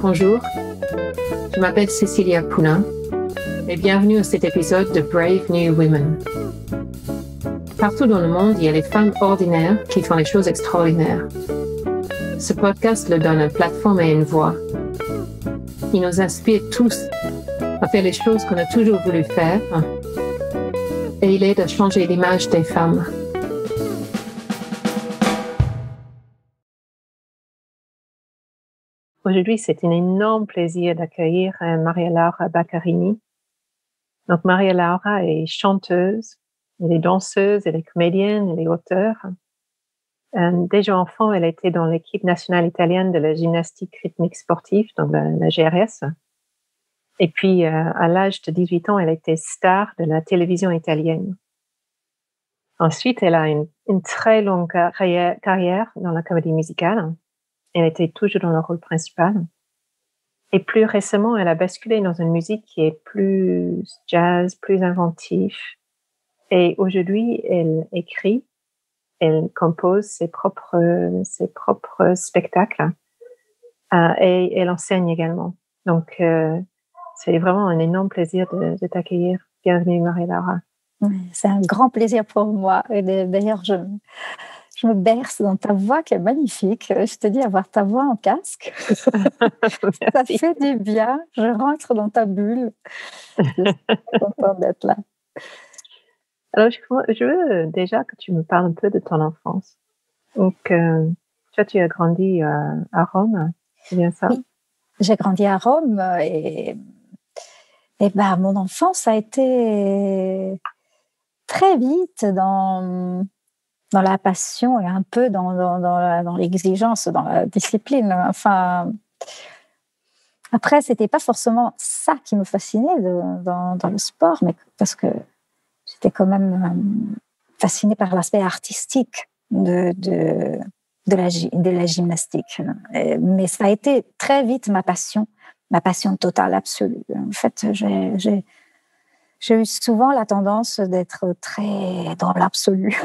Bonjour, je m'appelle Cécilia Poulain et bienvenue à cet épisode de Brave New Women. Partout dans le monde, il y a des femmes ordinaires qui font des choses extraordinaires. Ce podcast leur donne une plateforme et une voix. Il nous inspire tous à faire les choses qu'on a toujours voulu faire et il aide à changer l'image des femmes. Aujourd'hui, c'est un énorme plaisir d'accueillir Maria-Laura Baccarini. Donc, Maria-Laura est chanteuse, elle est danseuse, elle est comédienne, elle est auteure. Déjà enfant, elle était dans l'équipe nationale italienne de la gymnastique rythmique sportive, donc la GRS. Et puis, à l'âge de 18 ans, elle était star de la télévision italienne. Ensuite, elle a une très longue carrière dans la comédie musicale. Elle était toujours dans le rôle principal. Et plus récemment, elle a basculé dans une musique qui est plus jazz, plus inventive. Et aujourd'hui, elle écrit, elle compose ses propres spectacles et elle enseigne également. Donc, c'est vraiment un énorme plaisir de t'accueillir. Bienvenue, Maria-Laura. C'est un grand plaisir pour moi. Et d'ailleurs, je me berce dans ta voix qui est magnifique. Je te dis, avoir ta voix en casque, ça fait du bien. Je rentre dans ta bulle. Je suis contente d'être là. Alors, je veux déjà que tu me parles un peu de ton enfance. Donc, toi, tu as grandi à Rome, c'est bien ça? Oui, j'ai grandi à Rome et mon enfance a été très vite dans la passion et un peu dans l'exigence, dans la discipline. Enfin, après, c'était pas forcément ça qui me fascinait dans le sport, mais parce que j'étais quand même fascinée par l'aspect artistique de la gymnastique. Mais ça a été très vite ma passion totale, absolue. En fait, j'ai eu souvent la tendance d'être très dans l'absolu.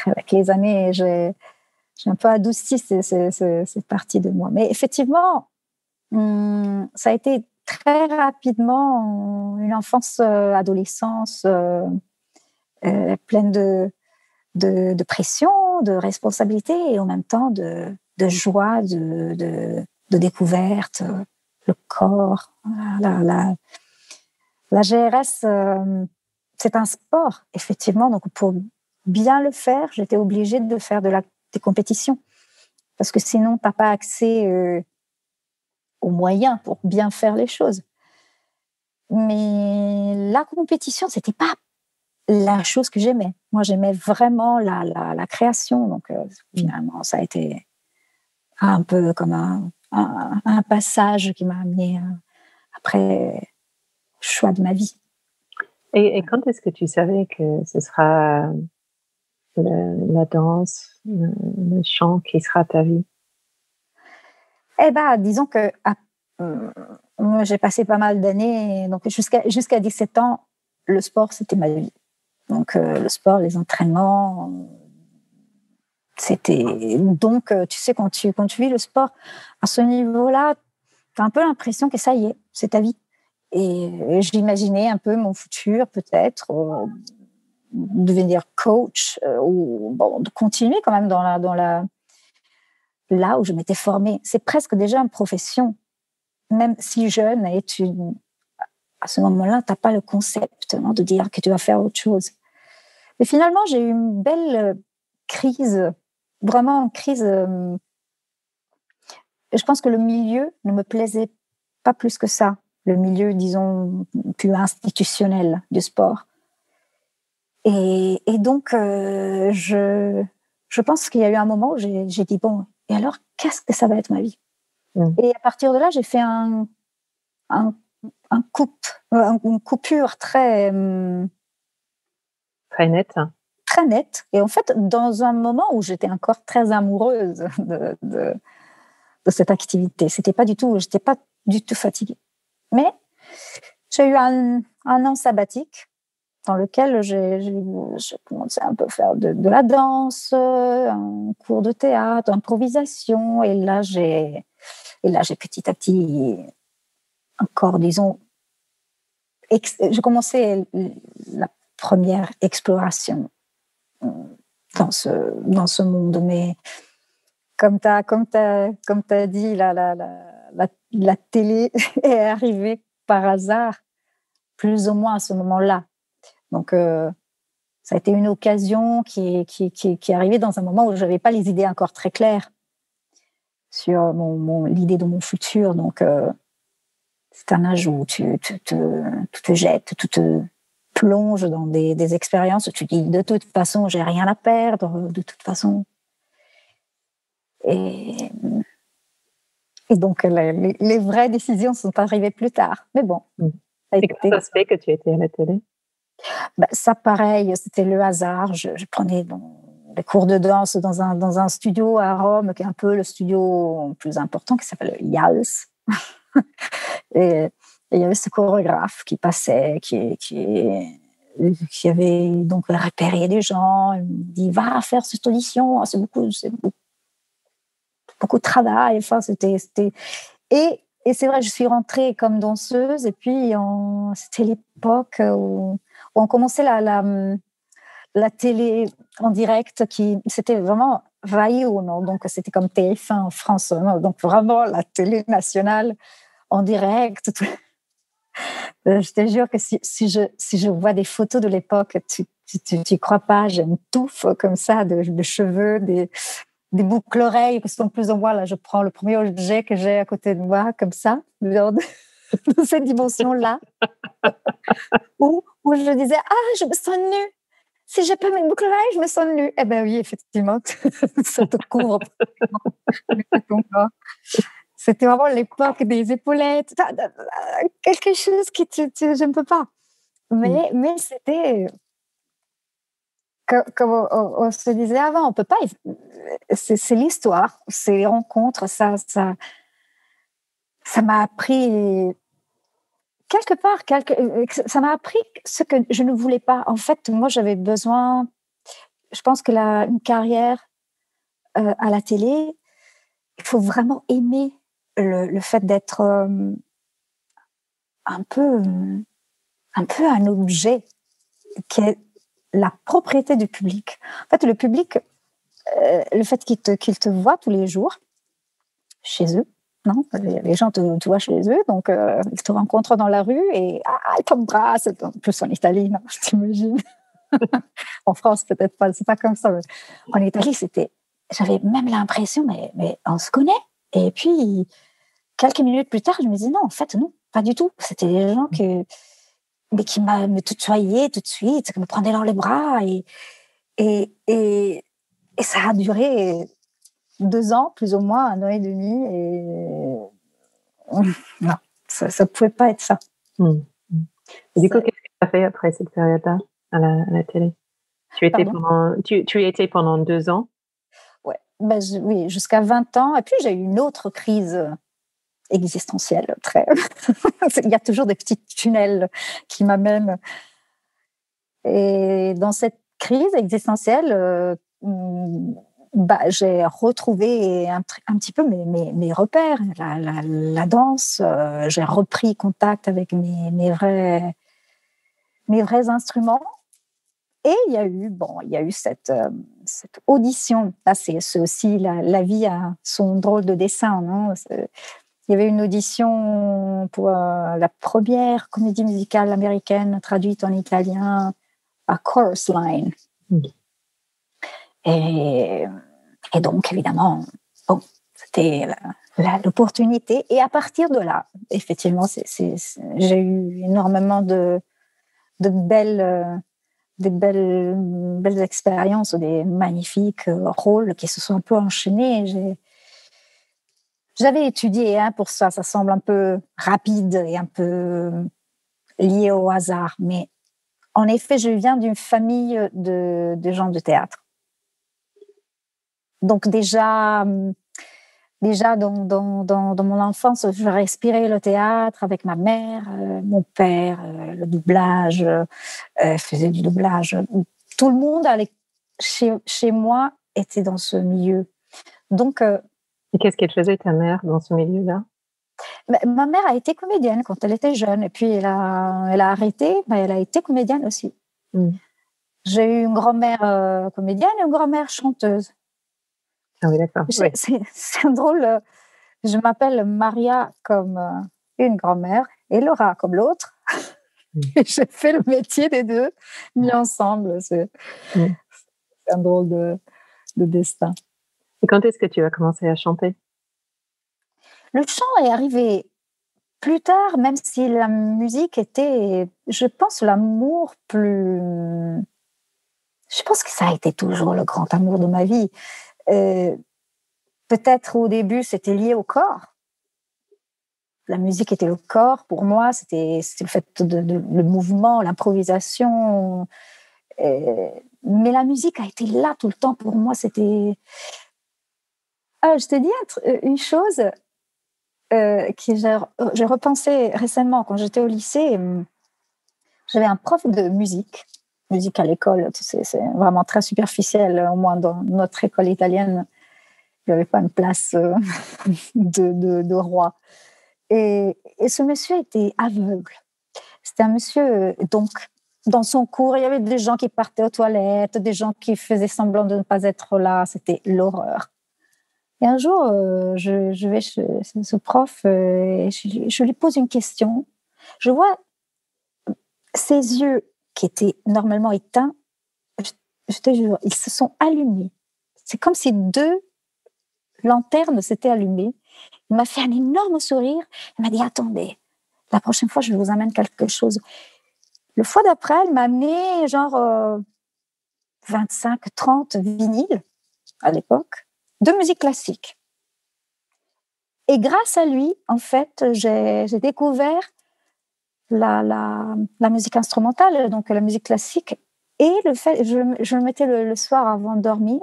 Avec les années, j'ai un peu adouci cette partie de moi. Mais effectivement, ça a été très rapidement une enfance, adolescence pleine de pression, de responsabilité et en même temps de joie, de découverte, le corps. La GRS, c'est un sport, effectivement. Donc, pour bien le faire, j'étais obligée de faire des compétitions. Parce que sinon, tu n'as pas accès aux moyens pour bien faire les choses. Mais la compétition, ce n'était pas la chose que j'aimais. Moi, j'aimais vraiment la création. Donc, finalement, ça a été un peu comme un passage qui m'a amené après le choix de ma vie. Et quand est-ce que tu savais que ce sera la danse, le chant qui sera ta vie? Disons que moi, j'ai passé pas mal d'années, donc jusqu'à 17 ans, le sport, c'était ma vie. Donc, le sport, les entraînements, c'était... Donc, tu sais, quand tu vis le sport, à ce niveau-là, tu as un peu l'impression que ça y est, c'est ta vie. Et j'imaginais un peu mon futur, peut-être, devenir coach, ou de continuer quand même là où je m'étais formée. C'est presque déjà une profession, même si jeune, et à ce moment-là, tu n'as pas le concept de dire que tu vas faire autre chose. Mais finalement, j'ai eu une belle crise, vraiment une crise. Je pense que le milieu ne me plaisait pas plus que ça, le milieu, disons, plus institutionnel du sport. Et donc, je pense qu'il y a eu un moment où j'ai dit, bon, et alors, qu'est-ce que ça va être ma vie? Et à partir de là, j'ai fait une coupure très nette. Très nette. Et en fait, dans un moment où j'étais encore très amoureuse de cette activité. J'étais pas du tout fatiguée. Mais j'ai eu un an sabbatique dans lequel j'ai commencé un peu à faire de la danse, un cours de théâtre, improvisation. Et là, j'ai Et là, j'ai petit à petit, encore, disons, j'ai commencé la première exploration dans ce monde. Mais comme t'as dit, la télé est arrivée par hasard, plus ou moins à ce moment-là. Donc, ça a été une occasion qui est arrivée dans un moment où je n'avais pas les idées encore très claires sur l'idée de mon futur. Donc, c'est un âge où tu te jettes, tu te plonges dans des expériences où tu dis de toute façon, j'ai rien à perdre, de toute façon. Et donc, les vraies décisions sont arrivées plus tard. Mais bon. Et comment ça se fait que tu étais à la télé? Ça, pareil, c'était le hasard. Je prenais des cours de danse dans un studio à Rome, qui est un peu le studio plus important, qui s'appelle IALS. Et il y avait ce chorégraphe qui passait, qui avait donc repéré des gens. Il me dit, va faire cette audition, c'est beaucoup de travail. Enfin, et c'est vrai, je suis rentrée comme danseuse, et puis c'était l'époque où on commençait la télé en direct, c'était vraiment Rai Uno, donc c'était comme TF1 en France, donc vraiment la télé nationale en direct. Je te jure que si je vois des photos de l'époque, tu crois pas, j'ai une touffe comme ça de cheveux, des boucles-oreilles qui sont plus ou moins, là, je prends le premier objet que j'ai à côté de moi, comme ça, dans cette dimension-là, où je disais, je me sens nue. Si j'ai pas mes boucles-oreilles, je me sens nue. Eh ben oui, effectivement, ça te couvre ton corps. C'était vraiment l'époque des épaulettes, quelque chose que je ne peux pas. Mais c'était... Comme on se disait avant, on peut pas. C'est l'histoire, c'est les rencontres. Ça m'a appris quelque part. Ça m'a appris ce que je ne voulais pas. En fait, moi, j'avais besoin. Je pense que une carrière à la télé, il faut vraiment aimer le fait d'être un peu un objet qui est la propriété du public. En fait, le public, le fait qu'ils te voient tous les jours chez eux, non, les gens te voient chez eux, donc ils te rencontrent dans la rue et ils t'embrassent. En plus, en Italie, non, t'imagines. En France, peut-être pas, c'est pas comme ça. Mais en Italie, j'avais même l'impression, mais on se connaît. Et puis, quelques minutes plus tard, je me dis non, en fait, non, pas du tout. C'était des gens qui me tutoyaient tout de suite, qui me prenaient dans les bras et ça a duré 2 ans, plus ou moins, 1 an et demi, et non, ça pouvait pas être ça. Et du coup, qu'est-ce que tu as fait après cette période-là à la télé? Tu y étais pendant 2 ans? Ouais, oui, jusqu'à 20 ans. Et puis, j'ai eu une autre crise existentielle. Il y a toujours des petits tunnels qui m'amènent. Et dans cette crise existentielle, j'ai retrouvé un petit peu mes repères, la danse. J'ai repris contact avec mes vrais instruments. Et il y a eu cette audition. Là, c'est aussi la vie a son drôle de dessin, non? Il y avait une audition pour la première comédie musicale américaine traduite en italien, à Chorus Line. Et donc, évidemment, c'était l'opportunité. Et à partir de là, effectivement, j'ai eu énormément de belles expériences, des magnifiques rôles qui se sont un peu enchaînés. J'avais étudié pour ça. Ça semble un peu rapide et un peu lié au hasard. Mais en effet, je viens d'une famille de gens de théâtre. Donc déjà dans mon enfance, je respirais le théâtre avec ma mère, mon père, le doublage, faisait du doublage. Tout le monde chez moi était dans ce milieu. Donc Et qu'est-ce qu'elle faisait, ta mère, dans ce milieu-là? Ma mère a été comédienne quand elle était jeune, et puis elle a arrêté, mais elle a été comédienne aussi. Mmh. J'ai eu une grand-mère comédienne et une grand-mère chanteuse. Ah oui, d'accord. Oui. C'est drôle. Je m'appelle Maria comme une grand-mère et Laura comme l'autre. Et j'ai fait le métier des deux mis ensemble. C'est un drôle de destin. Et quand est-ce que tu as commencé à chanter? Le chant est arrivé plus tard, même si la musique était, je pense, l'amour plus... Je pense que ça a été toujours le grand amour de ma vie. Peut-être au début, c'était lié au corps. La musique était le corps. Pour moi, c'était le fait le mouvement, l'improvisation. Mais la musique a été là tout le temps. Pour moi, c'était... je te dis une chose que j'ai repensé récemment quand j'étais au lycée. J'avais un prof de musique à l'école. Tu sais, c'est vraiment très superficiel. Au moins, dans notre école italienne, il n'y avait pas une place de roi. Et ce monsieur était aveugle. C'était un monsieur, donc, dans son cours, il y avait des gens qui partaient aux toilettes, des gens qui faisaient semblant de ne pas être là. C'était l'horreur. Et un jour, je vais chez ce prof et je lui pose une question. Je vois ses yeux qui étaient normalement éteints, je te jure, ils se sont allumés. C'est comme si 2 lanternes s'étaient allumées. Il m'a fait un énorme sourire. Il m'a dit, attendez, la prochaine fois, je vous amène quelque chose. Le fois d'après, elle m'a amené genre 25, 30 vinyles à l'époque de musique classique. Et grâce à lui, en fait, j'ai découvert la musique instrumentale, donc la musique classique, et le fait, je le mettais le soir avant de dormir,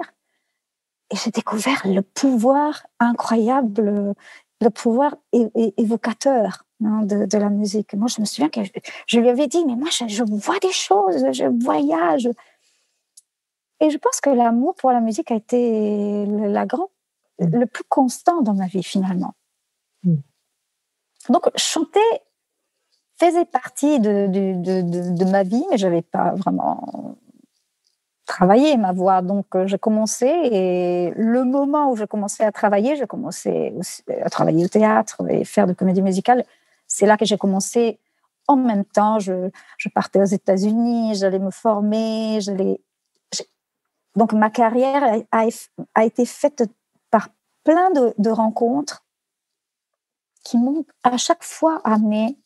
et j'ai découvert le pouvoir incroyable, le pouvoir évocateur de la musique. Moi, je me souviens que je lui avais dit, mais moi, je vois des choses, je voyage. Et je pense que l'amour pour la musique a été le plus constant dans ma vie, finalement. Donc, chanter faisait partie de ma vie, mais je n'avais pas vraiment travaillé ma voix. Donc, j'ai commencé, et le moment où j'ai commencé à travailler, j'ai commencé à travailler au théâtre et faire de comédie musicale. C'est là que j'ai commencé en même temps. Je partais aux États-Unis, j'allais me former, donc, ma carrière a été faite par plein de rencontres qui m'ont à chaque fois amenée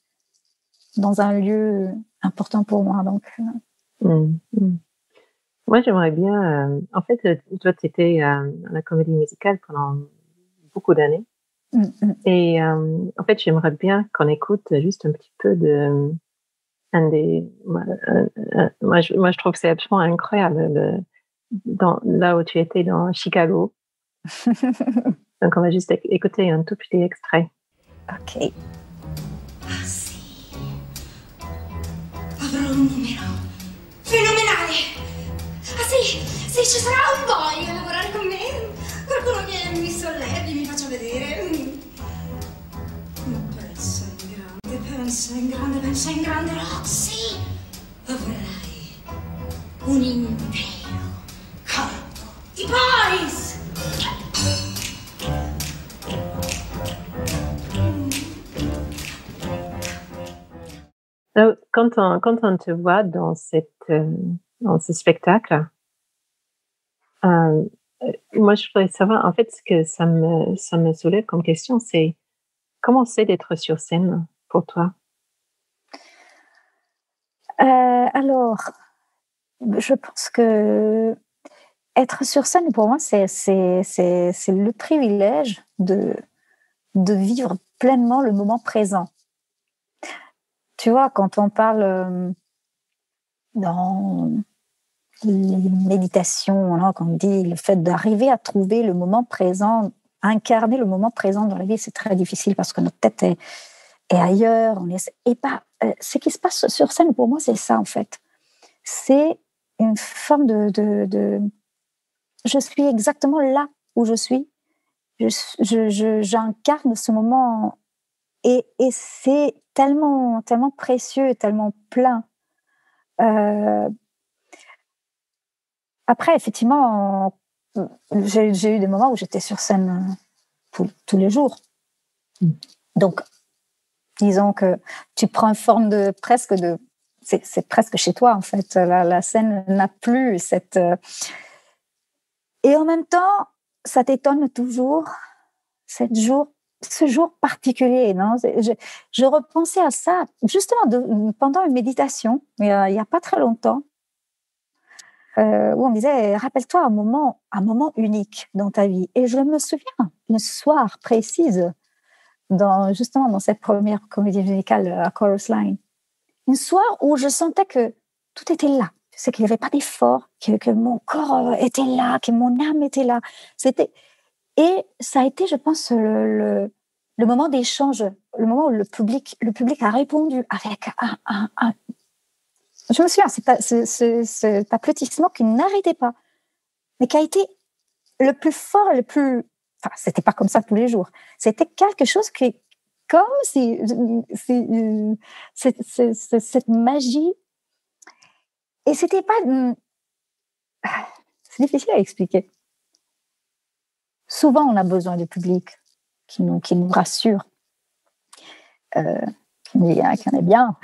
dans un lieu important pour moi. Donc, Moi, j'aimerais bien... en fait, toi, tu étais à la comédie musicale pendant beaucoup d'années. Et en fait, j'aimerais bien qu'on écoute juste un petit peu de... moi, je trouve que c'est absolument incroyable là où tu étais, dans Chicago. Donc, on va juste écouter un tout petit extrait. Ok. Ah sì, avrò un numero fenomenale. Ah sì, ci sarà un boy a lavorare con me. Qualcuno che mi sollevi, mi faccia vedere. Pensa in grande, Roxy. Avrai un intero corpo di boys. Alors, quand on te voit dans ce spectacle, moi, je voudrais savoir, en fait, ce que ça me soulève comme question, c'est comment c'est d'être sur scène pour toi? Alors, je pense que être sur scène, pour moi, c'est le privilège de vivre pleinement le moment présent. Tu vois, quand on parle dans les méditations, quand on dit le fait d'arriver à trouver le moment présent, incarner le moment présent dans la vie, c'est très difficile parce que notre tête est ailleurs. Ce qui se passe sur scène, pour moi, c'est ça, en fait. C'est une forme de je suis exactement là où je suis. j'incarne ce moment et c'est tellement, tellement précieux, tellement plein. Après, effectivement, j'ai eu des moments où j'étais sur scène tous les jours. Donc, disons que tu prends une forme de c'est presque chez toi en fait. La scène n'a plus cette. Et en même temps, ça t'étonne toujours ce jour particulier, non? Je repensais à ça justement pendant une méditation, il y a pas très longtemps, où on me disait rappelle-toi un moment unique dans ta vie. Et je me souviens d'un soir précise justement dans cette première comédie musicale à Chorus Line, un soir où je sentais que tout était là. C'est qu'il n'y avait pas d'effort, que mon corps était là, que mon âme était là. Et ça a été, je pense, le moment d'échange, le moment où le public a répondu avec un je me souviens, cet applaudissement qui n'arrêtait pas, mais qui a été le plus fort, enfin, c'était pas comme ça tous les jours. C'était quelque chose qui, comme si cette magie. Et c'était pas. C'est difficile à expliquer. Souvent, on a besoin du public qui nous rassure, qui nous dit qu'on est bien.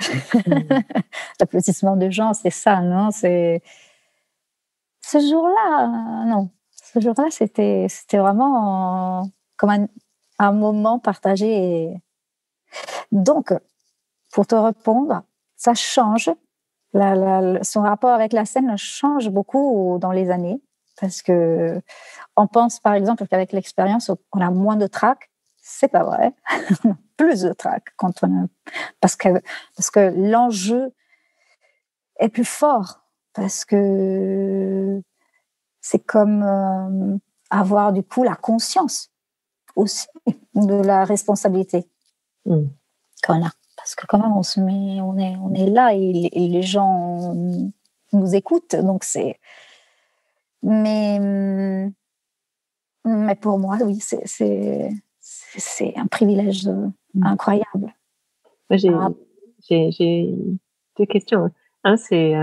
L'applaudissement de gens, c'est ça, non? C'est ce jour-là, non. Ce jour-là, c'était vraiment comme un moment partagé. Donc, pour te répondre, ça change. Son rapport avec la scène change beaucoup dans les années, parce que on pense par exemple qu'avec l'expérience on a moins de trac. C'est pas vrai. On a plus de trac parce que l'enjeu est plus fort, parce que c'est comme avoir du coup la conscience aussi de la responsabilité qu'on a. Parce que quand même, on est là et les gens nous écoutent, donc c'est. Mais pour moi, oui, c'est un privilège incroyable. J'ai deux questions. Une, c'est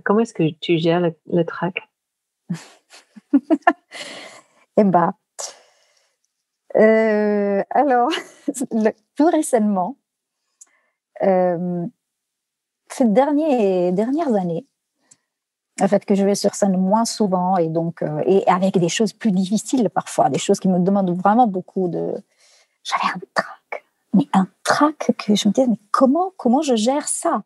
comment est-ce que tu gères le trac? Eh ben, alors, plus récemment. Ces dernières années, en fait, que je vais sur scène moins souvent et donc et avec des choses plus difficiles parfois, des choses qui me demandent vraiment beaucoup de. J'avais un trac que je me disais mais comment je gère ça?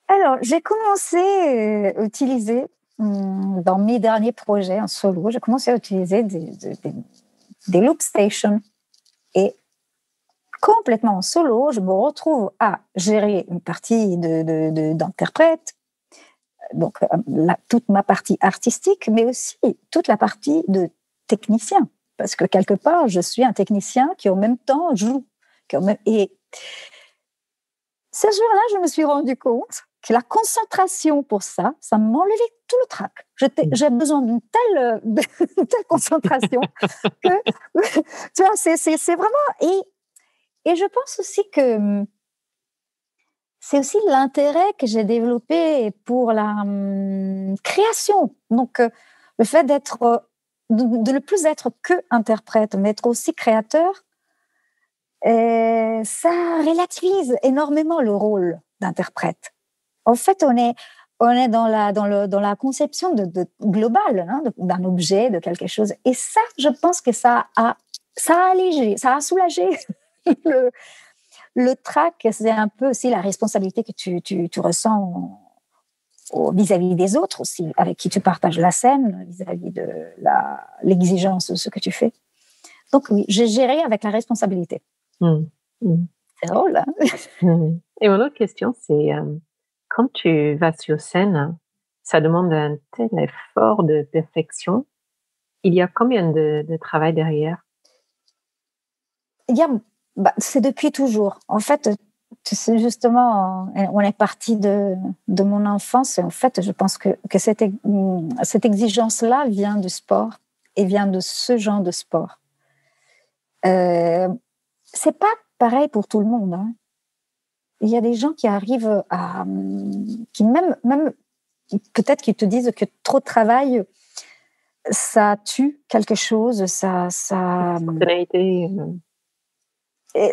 Alors j'ai commencé à utiliser dans mes derniers projets en solo, j'ai commencé à utiliser des loop stations et complètement en solo, je me retrouve à gérer une partie d'interprète, donc toute ma partie artistique, mais aussi toute la partie de technicien, parce que quelque part, je suis un technicien qui en même temps joue. Et ce jour-là, je me suis rendu compte que la concentration pour ça m'enlevait tout le trac. J'ai besoin d'une telle concentration que, tu vois, c'est vraiment... Et je pense aussi que c'est aussi l'intérêt que j'ai développé pour la création. Donc, le fait de ne plus être que interprète, mais être aussi créateur, ça relativise énormément le rôle d'interprète. En fait, on est dans la conception globale, hein, d'un objet, de quelque chose. Et ça, je pense que ça a allégé, ça a soulagé le trac. C'est un peu aussi la responsabilité que tu ressens vis-à-vis des autres aussi, avec qui tu partages la scène, vis-à-vis de l'exigence de ce que tu fais. Donc oui, j'ai géré avec la responsabilité. C'est drôle, hein? Et mon autre question, c'est quand tu vas sur scène, ça demande un tel effort de perfection. Il y a combien de travail derrière? C'est depuis toujours. En fait, tu sais, justement, on est parti de mon enfance. Et en fait, je pense que cette exigence-là vient du sport. et vient de ce genre de sport. C'est pas pareil pour tout le monde. Hein. Il y a des gens qui arrivent à, qui même peut-être qu'ils te disent que trop de travail, ça tue quelque chose, ça. Spontanéité.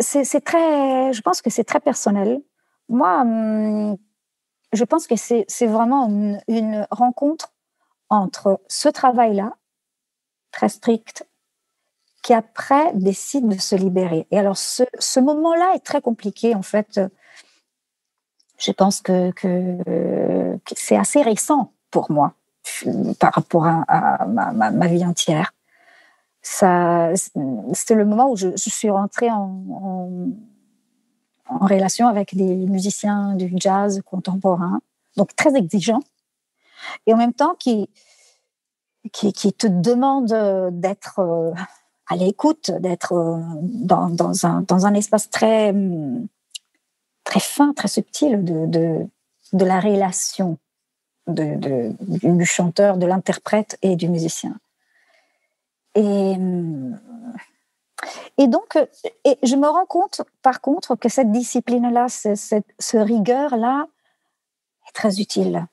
C'est très, je pense que c'est très personnel. Moi, je pense que c'est vraiment une rencontre entre ce travail-là, très strict, qui après décide de se libérer. Et alors, ce moment-là est très compliqué, en fait. Je pense que c'est assez récent pour moi par rapport à ma vie entière. C'était le moment où je suis rentrée en relation avec des musiciens du jazz contemporain, donc très exigeants, et en même temps qui te demandent d'être à l'écoute, d'être dans un espace très fin, très subtil de la relation du chanteur, de l'interprète et du musicien. Et donc, je me rends compte, par contre, que cette discipline-là, ce rigueur-là, est très utile.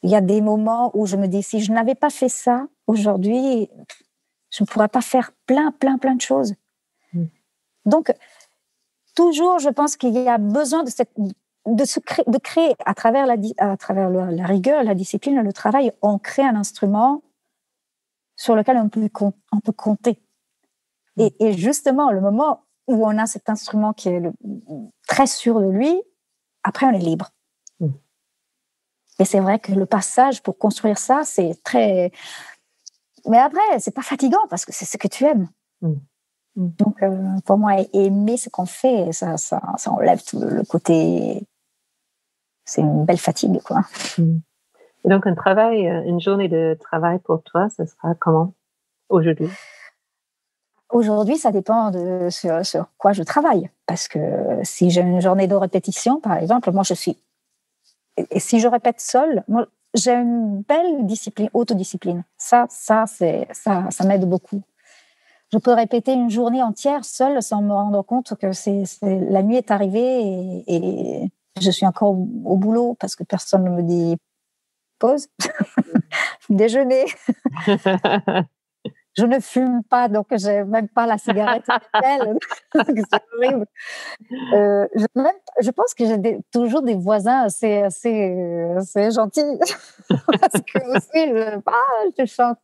Il y a des moments où je me dis, si je n'avais pas fait ça aujourd'hui, je ne pourrais pas faire plein de choses. Donc, toujours, je pense qu'il y a besoin de créer, à travers la rigueur, la discipline, le travail, on crée un instrument sur lequel on peut compter. Et justement, le moment où on a cet instrument qui est très sûr de lui, après, on est libre. Et c'est vrai que le passage pour construire ça, c'est très... Mais après, c'est pas fatigant parce que c'est ce que tu aimes. Donc, pour moi, aimer ce qu'on fait, ça enlève tout le côté... C'est une belle fatigue, quoi. Et donc, une journée de travail pour toi, ça sera comment aujourd'hui? Aujourd'hui, ça dépend sur quoi je travaille. Parce que si j'ai une journée de répétition, par exemple, moi, et si je répète seule, moi, j'ai une belle discipline, autodiscipline. Ça m'aide beaucoup. Je peux répéter une journée entière seule sans me rendre compte que la nuit est arrivée et je suis encore au boulot parce que personne ne me dit pause, déjeuner. Je ne fume pas, donc j'ai même pas la cigarette. C'est horrible. Je pense que j'ai toujours des voisins assez gentils parce que aussi je chante.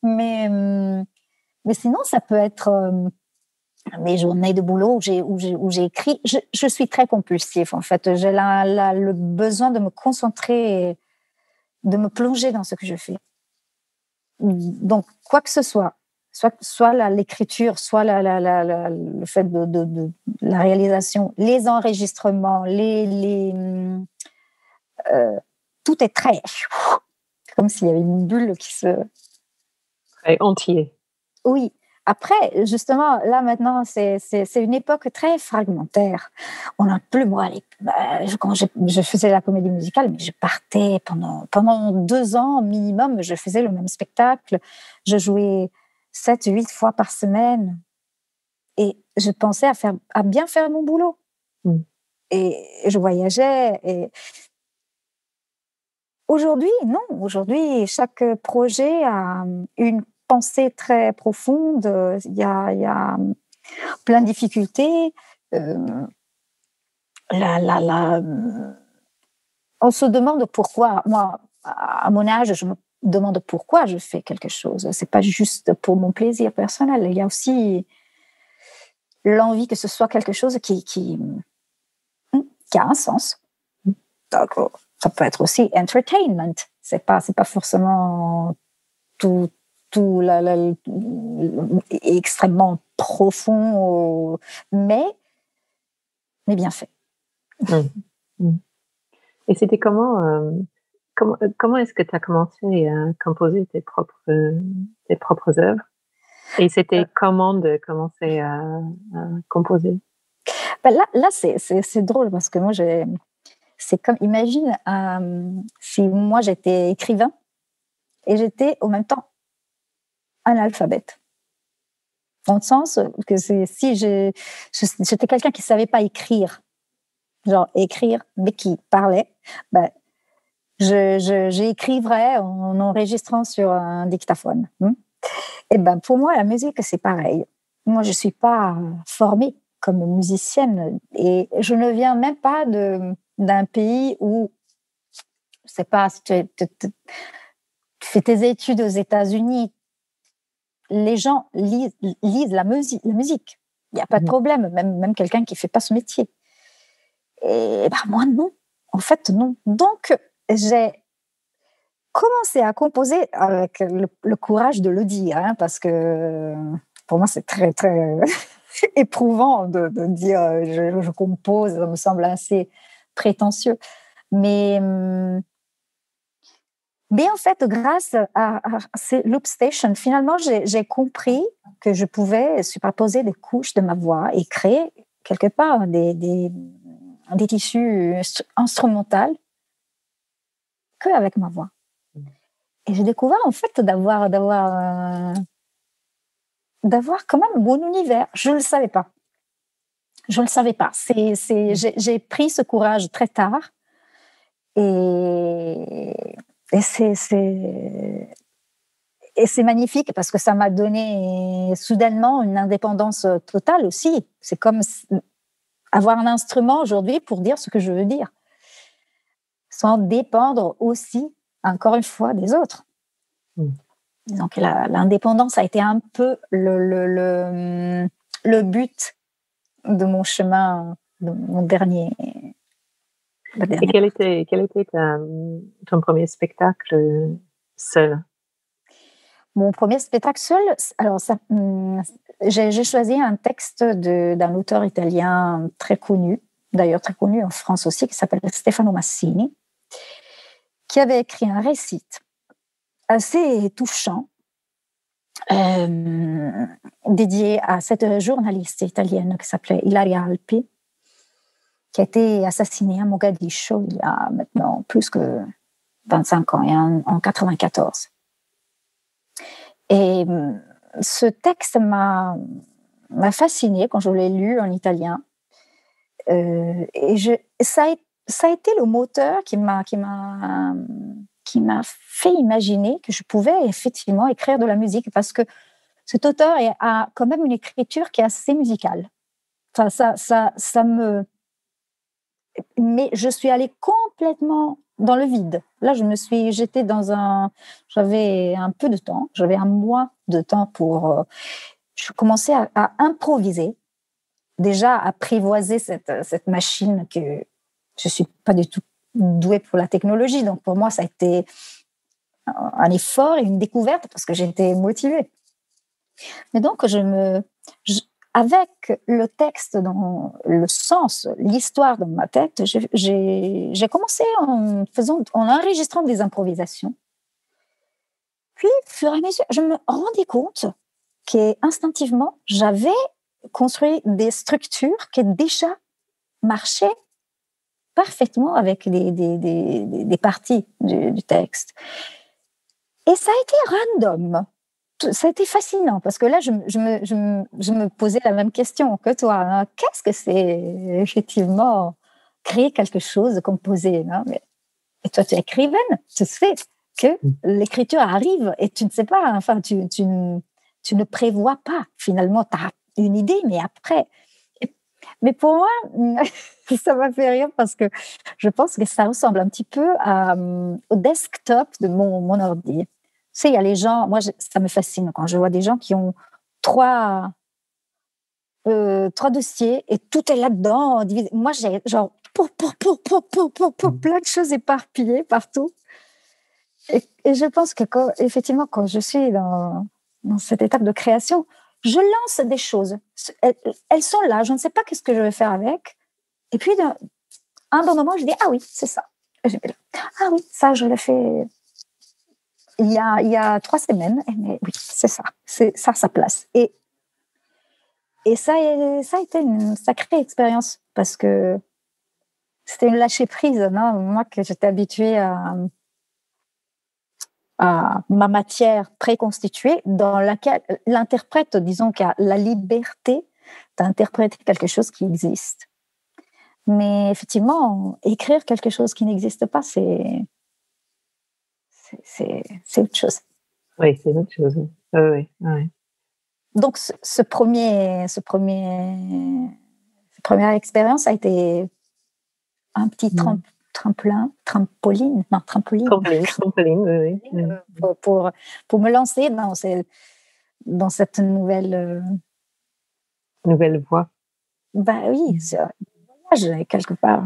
Mais sinon, ça peut être mes journées de boulot où j'ai écrit. Je suis très compulsive en fait. J'ai le besoin de me concentrer, et de me plonger dans ce que je fais. Donc, quoi que ce soit l'écriture, soit le fait de la réalisation, les enregistrements, tout est très... comme s'il y avait une bulle qui se... Très entier. Oui. Après, justement, là maintenant, c'est une époque très fragmentaire. On n'a plus, moi, quand je faisais la comédie musicale, mais je partais pendant 2 ans minimum, je faisais le même spectacle. Je jouais 7-8 fois par semaine et je pensais à bien faire mon boulot. Et je voyageais. Et aujourd'hui, non. Aujourd'hui, chaque projet a une pensée très profonde, il y a plein de difficultés. On se demande pourquoi. Moi, à mon âge, je me demande pourquoi je fais quelque chose. C'est pas juste pour mon plaisir personnel. Il y a aussi l'envie que ce soit quelque chose qui a un sens. Donc, ça peut être aussi entertainment. C'est pas forcément tout extrêmement profond, mais bien fait. Et c'était comment est-ce que tu as commencé à composer tes propres œuvres? Et c'était comment de commencer à composer? Ben là c'est drôle parce que moi c'est comme, imagine si moi j'étais écrivain et j'étais en même temps analphabète. Dans le sens que si j'étais quelqu'un qui ne savait pas écrire, mais qui parlait, ben, j'écrivrais en enregistrant sur un dictaphone. Et ben, pour moi, la musique, c'est pareil. Moi, je ne suis pas formée comme musicienne et je ne viens même pas d'un pays où, je ne sais pas, si tu fais tes études aux États-Unis, les gens lisent la musique. Il n'y a pas de problème, même quelqu'un qui ne fait pas ce métier. Et ben, moi, non. En fait, non. Donc, j'ai commencé à composer avec le courage de le dire, hein, parce que pour moi, c'est très, très éprouvant de dire je compose, ça me semble assez prétentieux. Mais en fait, grâce à ces Loop Station, finalement, j'ai compris que je pouvais superposer des couches de ma voix et créer quelque part des tissus instrumentaux qu'avec ma voix. Et j'ai découvert en fait d'avoir quand même mon univers. Je ne le savais pas. J'ai pris ce courage très tard et c'est magnifique parce que ça m'a donné soudainement une indépendance totale aussi. C'est comme avoir un instrument aujourd'hui pour dire ce que je veux dire, sans dépendre aussi, encore une fois, des autres. Donc l'indépendance a été un peu le but de mon chemin, de mon dernier. Et quel était ton premier spectacle seul? Mon premier spectacle seul, alors j'ai choisi un texte d'un auteur italien très connu, d'ailleurs très connu en France aussi, qui s'appelle Stefano Massini, qui avait écrit un récit assez touchant, dédié à cette journaliste italienne qui s'appelait Ilaria Alpi, qui a été assassinée à Mogadiscio il y a maintenant plus que 25 ans, en 1994. Et ce texte m'a fascinée quand je l'ai lu en italien. Et ça a été le moteur qui m'a fait imaginer que je pouvais effectivement écrire de la musique, parce que cet auteur a quand même une écriture qui est assez musicale. Mais je suis allée complètement dans le vide. Là, j'avais un peu de temps, j'avais un mois de temps pour, je commençais à improviser, déjà apprivoiser cette machine que je suis pas du tout douée pour la technologie. Donc, pour moi, ça a été un effort et une découverte parce que j'étais motivée. Mais donc, avec le texte dans le sens, l'histoire dans ma tête, j'ai commencé en enregistrant des improvisations. Puis, au fur et à mesure, je me rendais compte qu'instinctivement, j'avais construit des structures qui déjà marchaient parfaitement avec des parties du texte. Et ça a été random. Ça a été fascinant parce que là, je me posais la même question que toi. Hein. Qu'est-ce que c'est effectivement créer quelque chose, composer, non? Et toi, tu es écrivaine, tu sais que l'écriture arrive et tu ne sais pas, enfin, tu ne prévois pas. Finalement, tu as une idée, mais après. Mais pour moi, ça m'a fait rire parce que je pense que ça ressemble un petit peu au desktop de mon ordi. Tu sais, il y a les gens, moi, ça me fascine quand je vois des gens qui ont trois dossiers et tout est là-dedans. Moi, j'ai genre plein de choses éparpillées partout. Et je pense que effectivement, quand je suis dans cette étape de création, je lance des choses. Elles sont là, je ne sais pas qu'est-ce que je vais faire avec. Et puis, un bon moment, je dis, ah oui, c'est ça. Ah oui, ça, je l'ai fait il y a 3 semaines. Mais oui, c'est ça. C'est ça, sa place. Et ça a été une sacrée expérience parce que c'était une lâcher prise. Non, moi, que j'étais habituée à ma matière préconstituée dans laquelle l'interprète, disons, qui a la liberté d'interpréter quelque chose qui existe. Mais effectivement, écrire quelque chose qui n'existe pas, c'est autre chose. Oui, c'est autre chose. Oui. Donc, cette première expérience a été un petit trampoline, oui. Pour me lancer dans cette nouvelle voie. Bah oui, c'est un voyage quelque part.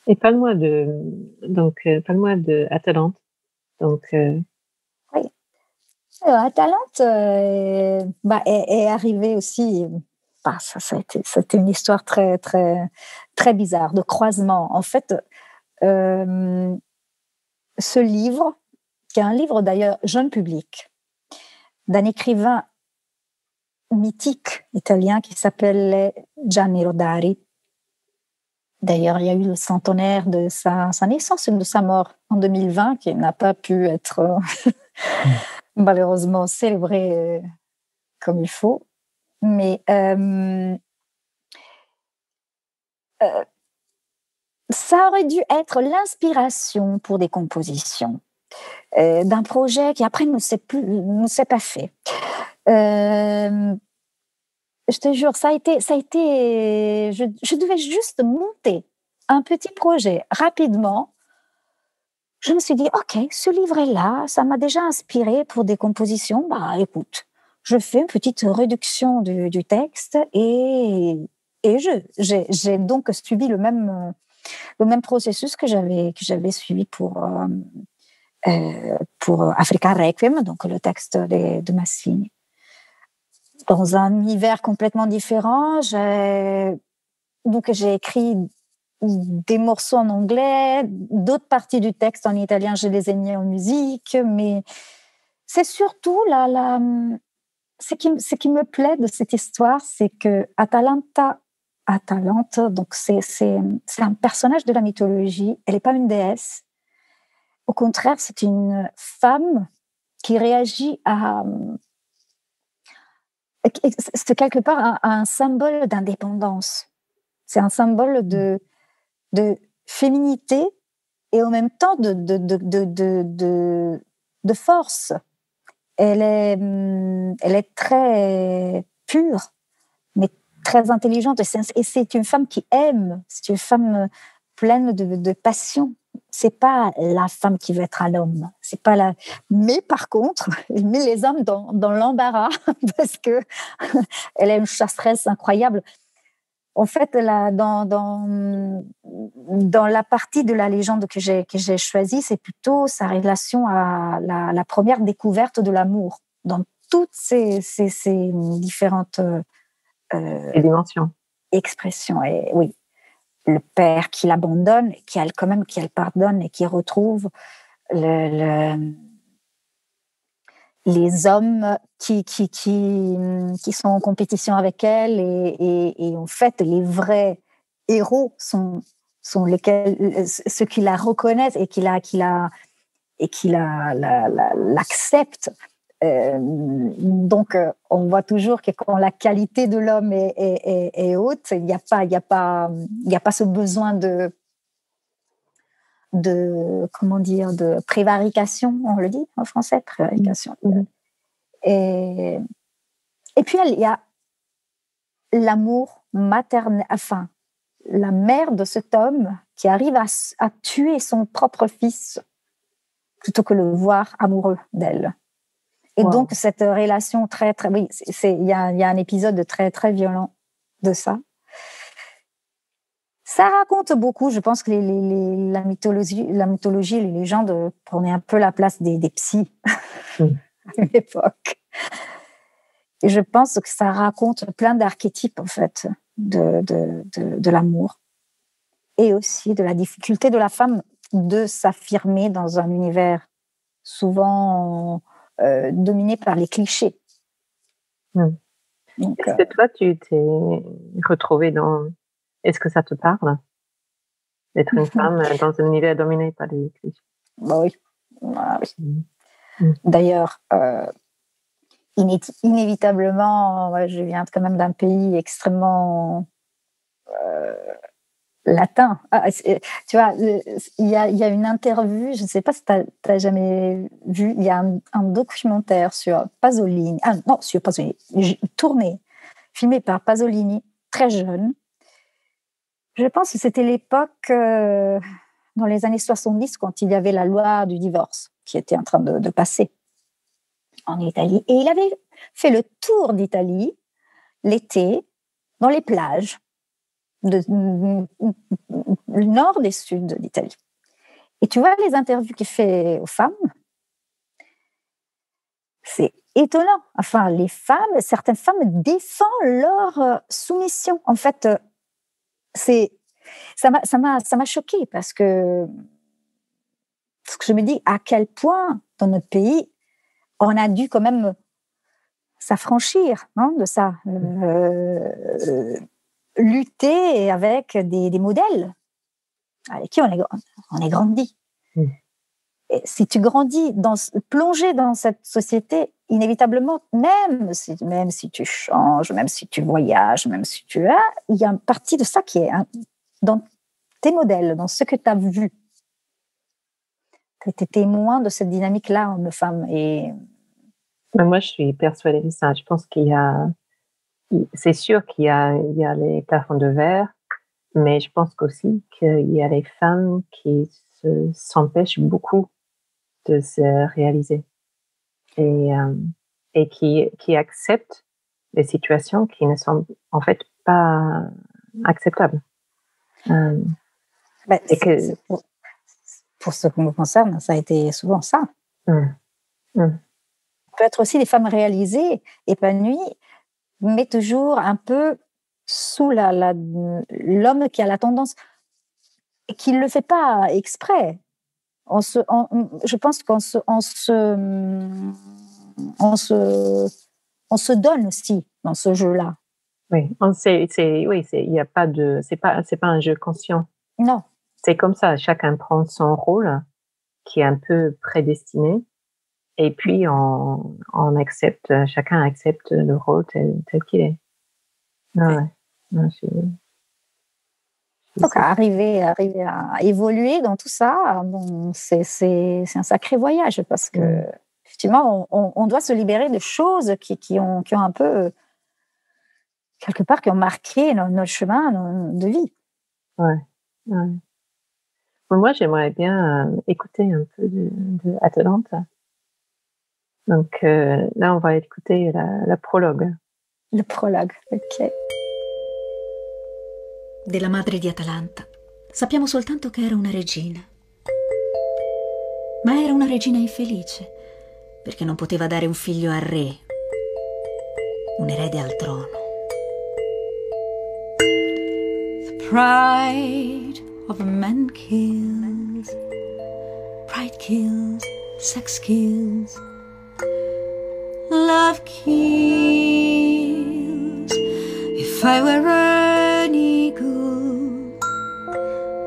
Et parle-moi de Atalante. Donc, oui. Alors, Atalante est arrivée aussi. C'était une histoire très, très, très bizarre de croisement. En fait, ce livre, qui est un livre d'ailleurs jeune public, d'un écrivain mythique italien qui s'appelait Gianni Rodari. D'ailleurs, il y a eu le centenaire de sa naissance et de sa mort en 2020, qui n'a pas pu être malheureusement célébré comme il faut. Mais ça aurait dû être l'inspiration pour des compositions d'un projet qui après ne s'est pas fait. Je te jure, ça a été. Je devais juste monter un petit projet rapidement. Je me suis dit, ok, ce livret-là, ça m'a déjà inspiré pour des compositions. Bah, écoute, je fais une petite réduction du texte et j'ai donc suivi le même processus que j'avais suivi pour Africa Requiem, donc le texte de Massigny. Dans un univers complètement différent, j'ai écrit des morceaux en anglais, d'autres parties du texte en italien, je les ai mis en musique, mais c'est surtout ce qui me plaît de cette histoire, c'est que Atalante, donc c'est un personnage de la mythologie, elle n'est pas une déesse, au contraire, c'est une femme qui réagit c'est quelque part un symbole d'indépendance. C'est un symbole de féminité et en même temps de force. Elle est très pure, mais très intelligente. Et c'est une femme qui aime. C'est une femme pleine de passion. C'est pas la femme qui veut être à l'homme. C'est pas la. Mais par contre, elle met les hommes dans l'embarras parce que elle est une chasseresse incroyable. En fait, dans la partie de la légende que j'ai choisie, c'est plutôt sa relation à la première découverte de l'amour dans toutes ces différentes dimensions, expressions. Et oui. Le père qui l'abandonne, qui elle pardonne et qui retrouve les hommes qui sont en compétition avec elle et en fait les vrais héros sont lesquels ceux qui la reconnaissent et qui l'acceptent. Donc, on voit toujours que quand la qualité de l'homme est haute, il n'y a pas ce besoin de prévarication, on le dit en français, prévarication. Et puis, il y a l'amour maternel, enfin, la mère de cet homme qui arrive à tuer son propre fils plutôt que le voir amoureux d'elle. Et donc, cette relation très, très... Oui, il y a un épisode très, très violent de ça. Ça raconte beaucoup. Je pense que la mythologie, les légendes prenaient un peu la place des psys à une époque. Et je pense que ça raconte plein d'archétypes, en fait, de l'amour. Et aussi de la difficulté de la femme de s'affirmer dans un univers souvent... dominé par les clichés. Donc, est-ce que toi, tu t'es retrouvée dans... Est-ce que ça te parle d'être une femme dans un univers dominé par les clichés? Bah oui. Ah oui. D'ailleurs, inévitablement, ouais, je viens quand même d'un pays extrêmement latin. Ah, tu vois, il y a une interview, je ne sais pas si tu as jamais vu, il y a un documentaire sur Pasolini, non, sur Pasolini, tourné, filmé par Pasolini, très jeune. Je pense que c'était l'époque, dans les années 70, quand il y avait la loi du divorce qui était en train de passer en Italie. Et il avait fait le tour d'Italie l'été, dans les plages du nord et sud d'Italie. Et tu vois les interviews qu'il fait aux femmes, c'est étonnant. Enfin, les femmes, certaines femmes défendent leur soumission. En fait, ça m'a choquée parce que je me dis à quel point dans notre pays on a dû quand même s'affranchir, non, de ça, lutter avec des modèles avec qui on est grandi. Et si tu grandis plongé dans cette société, inévitablement, même si tu changes, même si tu voyages, même si il y a une partie de ça qui est dans tes modèles, dans ce que tu as vu. Tu étais témoin de cette dynamique-là, homme-femme. Et moi, je suis persuadée de ça. Je pense c'est sûr qu'il y a les plafonds de verre, mais je pense aussi qu'il y a les femmes qui s'empêchent beaucoup de se réaliser et qui acceptent des situations qui ne sont en fait pas acceptables. Pour ce qui me concerne, ça a été souvent ça. Peut être aussi des femmes réalisées, épanouies, mais toujours un peu sous l'homme qui a la tendance, qui ne le fait pas exprès. Je pense qu'on se donne aussi dans ce jeu-là. Oui, il y a pas de, c'est pas un jeu conscient. Non. C'est comme ça, chacun prend son rôle qui est un peu prédestiné. Et puis, chacun accepte le rôle tel qu'il est. Donc, arriver à évoluer dans tout ça, bon, c'est un sacré voyage parce que, effectivement, on doit se libérer de choses qui ont un peu, quelque part, qui ont marqué notre chemin de vie. Ouais. Moi, j'aimerais bien écouter un peu de Atalante. Donc là, on va écouter la prologue. Le prologue, ok. Della madre di Atalanta sappiamo soltanto che era una regina. Ma era una regina infelice, perché non poteva dare un figlio al re, un erede al trono. The pride of a man kills, pride kills, sex kills, love kills. If I were an eagle,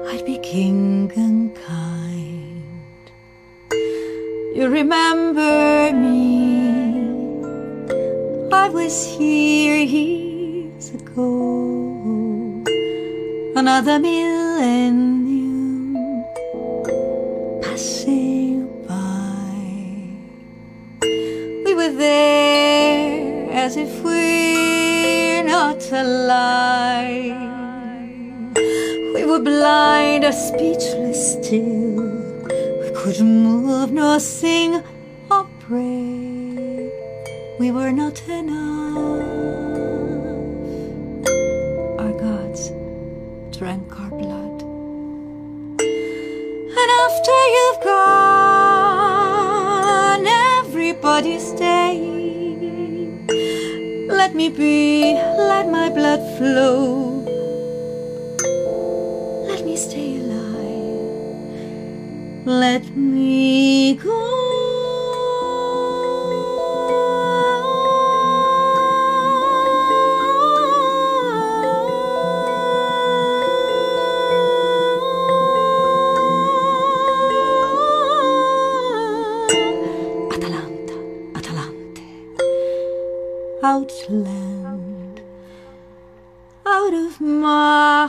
I'd be king and kind. You remember me, I was here years ago, another millennium passing by. We were there as if we're not alive. We were blind or speechless still. We couldn't move nor sing or pray. We were not enough. Our gods drank our blood. And after you've gone, everybody stay. Let me be, let my blood flow. Let me stay alive. Let me go. outland, out of my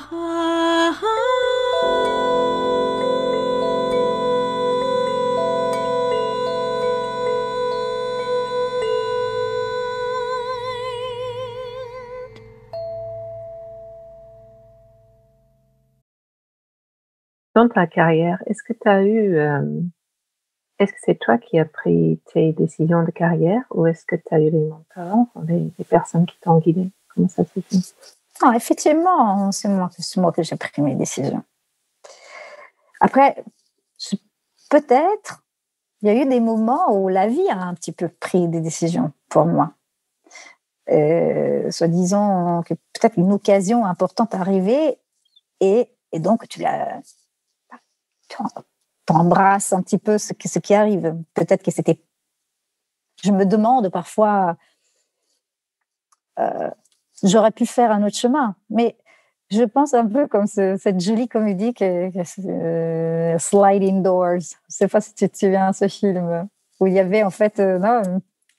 Dans ta carrière, est-ce que tu as eu, est-ce que c'est toi qui as pris tes décisions de carrière ou est-ce que tu as eu des mentors, des personnes qui t'ont guidé? Comment ça s'est fait? Non, effectivement, c'est moi que j'ai pris mes décisions. Après, peut-être, il y a eu des moments où la vie a un petit peu pris des décisions pour moi. Soit disant que peut-être une occasion importante arrivait et donc tu embrasses un petit peu ce qui arrive. Peut-être que c'était... Je me demande parfois, j'aurais pu faire un autre chemin, mais je pense un peu comme cette jolie comédie Sliding Doors. Je ne sais pas si tu te souviens de ce film où il y avait en fait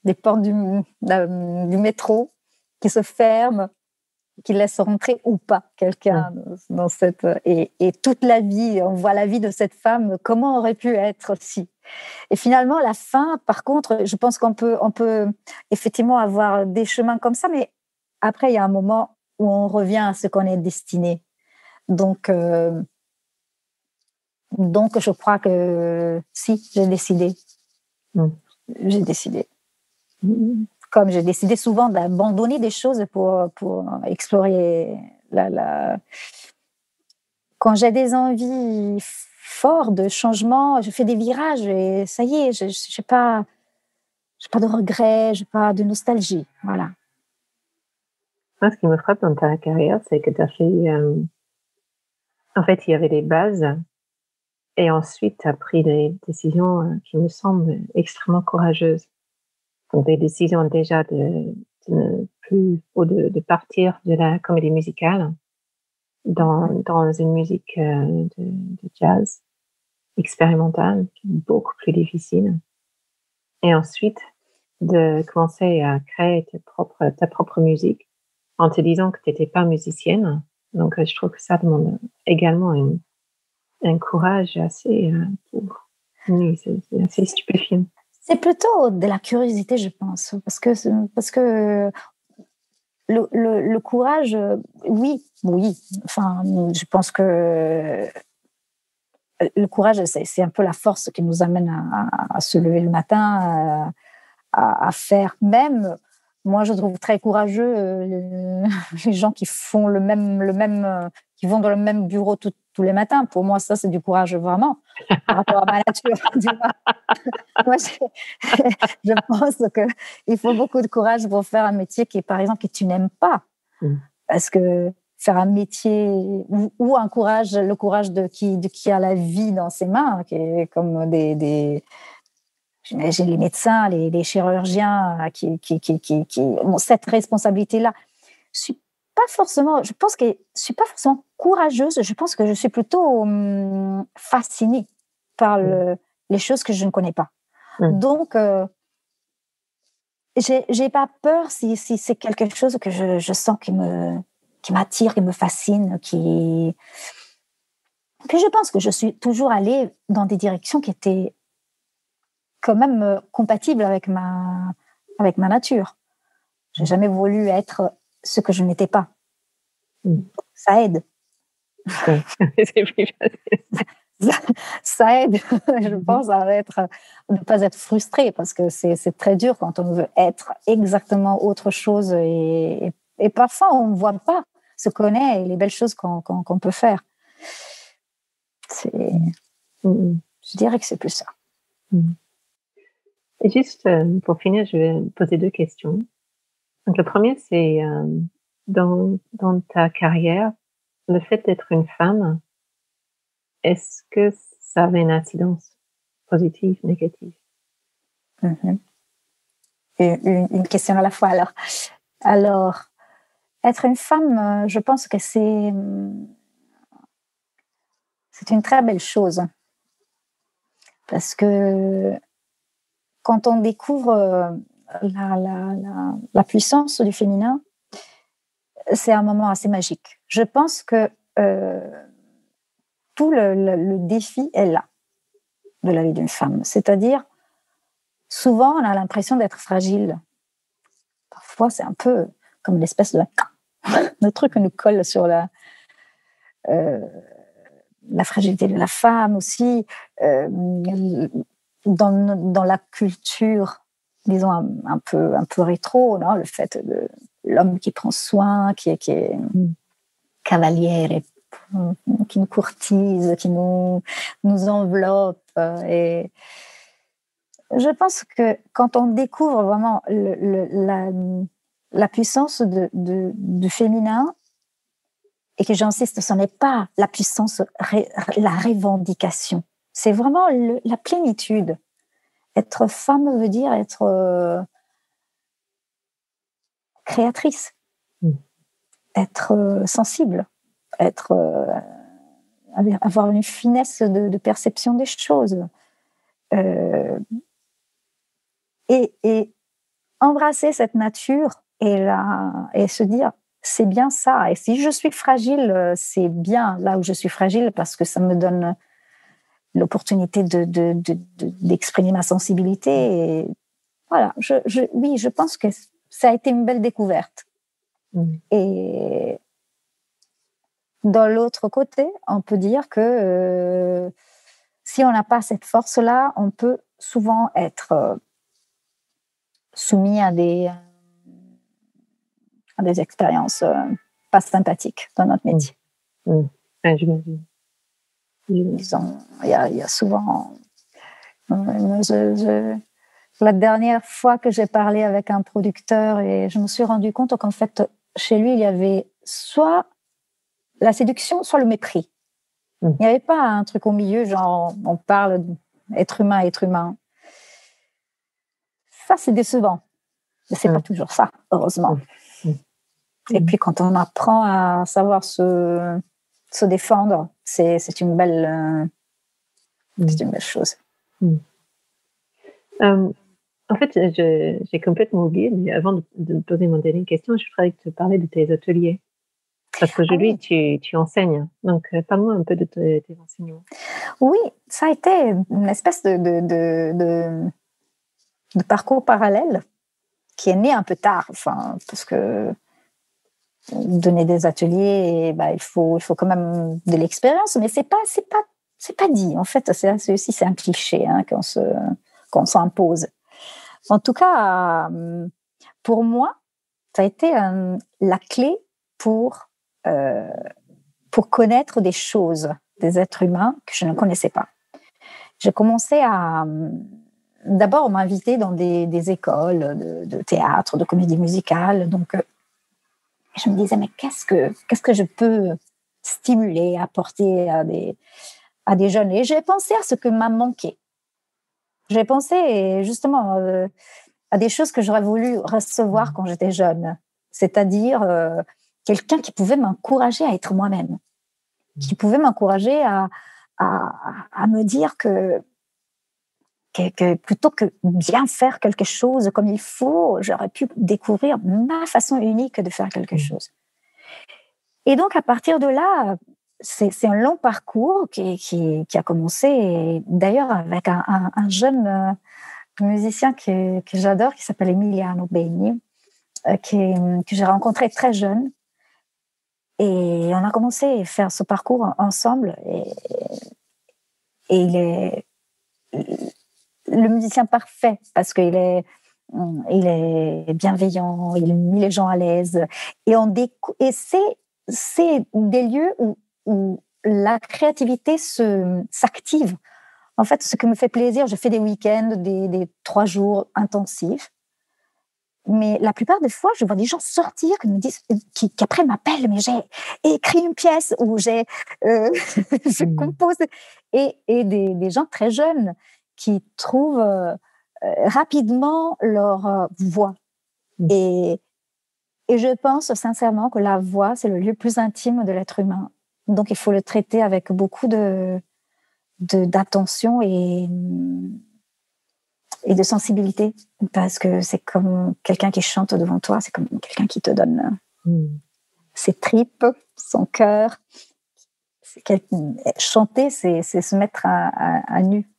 des portes du métro qui se ferment, qui laissent rentrer ou pas quelqu'un dans cette... Et toute la vie, on voit la vie de cette femme, comment aurait pu être si. Et finalement, la fin, par contre, je pense qu'on peut effectivement avoir des chemins comme ça, mais après, il y a un moment où on revient à ce qu'on est destiné. Donc, je crois que si, j'ai décidé. J'ai décidé. Comme j'ai décidé souvent d'abandonner des choses pour explorer Quand j'ai des envies fortes de changement, je fais des virages et ça y est, je n'ai pas de regrets, je n'ai pas de nostalgie. Voilà. Moi, ce qui me frappe dans ta carrière, c'est que tu as fait... en fait, il y avait des bases et ensuite, tu as pris des décisions qui me semblent extrêmement courageuses. Donc, des décisions déjà de ne plus... ou de partir de la comédie musicale dans une musique de jazz expérimentale, qui est beaucoup plus difficile. Et ensuite, de commencer à créer ta propre musique en te disant que tu n'étais pas musicienne. Donc, je trouve que ça demande également un courage assez... oui, c'est assez stupéfiant. C'est plutôt de la curiosité, je pense, parce que le courage, oui. Enfin, je pense que le courage, c'est un peu la force qui nous amène à se lever le matin, à faire même. Moi, je trouve très courageux les gens qui font qui vont dans le même bureau tous les matins. Pour moi, ça, c'est du courage vraiment par rapport à ma nature. Moi, je pense qu'il faut beaucoup de courage pour faire un métier par exemple, que tu n'aimes pas. Parce que faire un métier ou le courage de qui a la vie dans ses mains, qui est comme j'ai les médecins, les chirurgiens qui ont cette responsabilité-là. Je pense que je suis pas forcément courageuse. Je pense que je suis plutôt fascinée par les choses que je ne connais pas. Donc, j'ai pas peur si c'est quelque chose que je sens qui m'attire, qui me fascine, Puis je pense que je suis toujours allée dans des directions qui étaient quand même compatibles avec ma nature. J'ai jamais voulu être ce que je n'étais pas. Ça aide. C'est plus facile. Ça aide, je pense, à ne pas être frustré, parce que c'est très dur quand on veut être exactement autre chose et parfois on ne voit pas ce qu'on est et les belles choses qu'on peut faire. Je dirais que c'est plus ça. Et juste pour finir, je vais poser 2 questions. Donc, le premier, c'est dans ta carrière, le fait d'être une femme, est-ce que ça avait une incidence positive, négative? Une question à la fois, alors. Alors, être une femme, je pense que c'est une très belle chose. Parce que quand on découvre la puissance du féminin, c'est un moment assez magique. Je pense que tout le défi est là, de la vie d'une femme. C'est-à-dire, souvent, on a l'impression d'être fragile. Parfois, c'est un peu comme une espèce de truc que nous colle sur la fragilité de la femme aussi, dans la culture, disons, un peu rétro, non, le fait de l'homme qui prend soin, qui est cavalière, qui nous courtise, qui nous enveloppe. Et je pense que quand on découvre vraiment la puissance du féminin, et que j'insiste, ce n'est pas la puissance, la revendication, c'est vraiment la plénitude. Être femme veut dire être créatrice, être sensible, avoir une finesse de perception des choses. Et embrasser cette nature et se dire, c'est bien ça. Et si je suis fragile, c'est bien là où je suis fragile parce que ça me donne l'opportunité d'exprimer ma sensibilité. Et voilà, oui, je pense que ça a été une belle découverte. Et dans l'autre côté, on peut dire que si on n'a pas cette force-là, on peut souvent être soumis à des expériences pas sympathiques dans notre métier. J'imagine. Disons, il y a souvent... la dernière fois que j'ai parlé avec un producteur, et je me suis rendu compte qu'en fait, chez lui, il y avait soit la séduction, soit le mépris. Il n'y avait pas un truc au milieu, genre on parle d'être humain à être humain. Ça, c'est décevant. Mais c'est pas toujours ça, heureusement. Et puis, quand on apprend à savoir se défendre, c'est une belle chose. En fait, j'ai complètement oublié, mais avant de poser mon dernière question, je voudrais te parler de tes ateliers. Parce qu'aujourd'hui, tu enseignes. Donc, parle-moi un peu de tes enseignements. Oui, ça a été une espèce de parcours parallèle qui est né un peu tard, parce que donner des ateliers, il faut quand même de l'expérience, mais c'est pas dit. En fait, c'est un cliché qu'on s'impose. En tout cas, pour moi, ça a été la clé pour connaître des choses, des êtres humains que je ne connaissais pas. J'ai commencé à d'abord m'inviter dans des écoles de théâtre, de comédie musicale. Donc, je me disais, mais qu'est-ce que je peux stimuler, apporter à des jeunes? Et j'ai pensé à ce que m'a manqué. J'ai pensé justement à des choses que j'aurais voulu recevoir quand j'étais jeune. C'est-à-dire quelqu'un qui pouvait m'encourager à être moi-même, qui pouvait m'encourager à me dire que plutôt que bien faire quelque chose comme il faut, j'aurais pu découvrir ma façon unique de faire quelque chose. Et donc, à partir de là, c'est un long parcours qui a commencé, d'ailleurs, avec un jeune musicien que j'adore, qui s'appelle Emiliano Begni, que j'ai rencontré très jeune. Et on a commencé à faire ce parcours ensemble. Et il est le musicien parfait parce qu'il est bienveillant, il met les gens à l'aise. Et c'est des lieux où la créativité s'active. En fait, ce qui me fait plaisir, je fais des week-ends, des 3 jours intensifs. Mais la plupart des fois, je vois des gens sortir qui après m'appellent, mais j'ai écrit une pièce ou je compose. Et des gens très jeunes qui trouvent rapidement leur voix. Et je pense sincèrement que la voix, c'est le lieu plus intime de l'être humain. Donc, il faut le traiter avec beaucoup d'attention et et de sensibilité, parce que c'est comme quelqu'un qui chante devant toi, c'est comme quelqu'un qui te donne ses tripes, son cœur. Chanter, c'est se mettre à nu.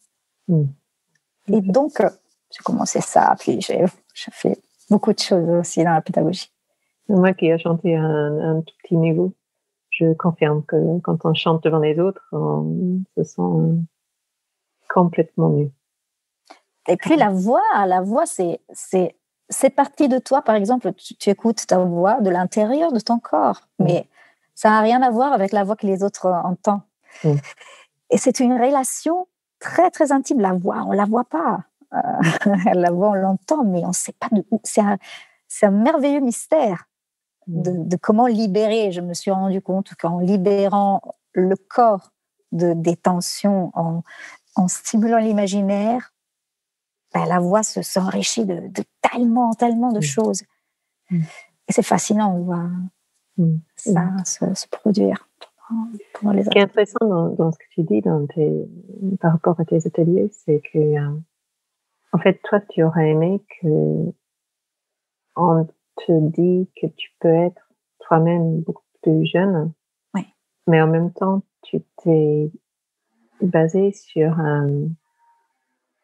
Et donc, j'ai commencé ça, puis j'ai fait beaucoup de choses aussi dans la pédagogie. Moi qui ai chanté à un tout petit niveau, je confirme que quand on chante devant les autres, on se sent complètement nu. Et puis la voix, c'est partie de toi. Par exemple, tu écoutes ta voix de l'intérieur de ton corps, mais ça n'a rien à voir avec la voix que les autres entendent. Et c'est une relation très, très intime. La voix, on ne la voit pas. La voix, on l'entend, mais on ne sait pas de où. C'est un merveilleux mystère de comment libérer. Je me suis rendu compte qu'en libérant le corps des tensions, en stimulant l'imaginaire, la voix s'enrichit de tellement, tellement de choses. Et c'est fascinant de voir ça se produire. Ce qui est intéressant dans ce que tu dis par rapport à tes ateliers, c'est que, en fait, toi, tu aurais aimé qu'on te dise que tu peux être toi-même beaucoup plus jeune, mais en même temps, tu t'es basé sur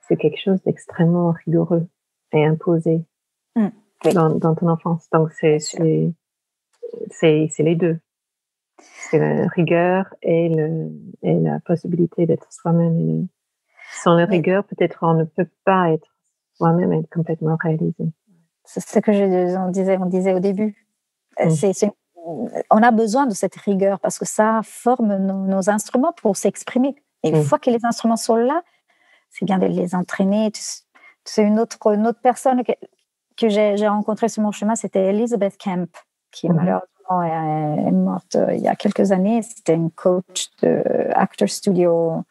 c'est quelque chose d'extrêmement rigoureux et imposé dans ton enfance. Donc, c'est les deux. C'est la rigueur et la possibilité d'être soi-même. Sans la rigueur, peut-être on ne peut pas être soi-même et être complètement réalisé. C'est ce que on disait au début. On a besoin de cette rigueur parce que ça forme nos instruments pour s'exprimer. Et une fois que les instruments sont là, c'est bien de les entraîner. C'est une autre personne que j'ai rencontrée sur mon chemin, c'était Elizabeth Kemp, qui malheureusement est morte il y a quelques années. C'était une coach de Actors Studio,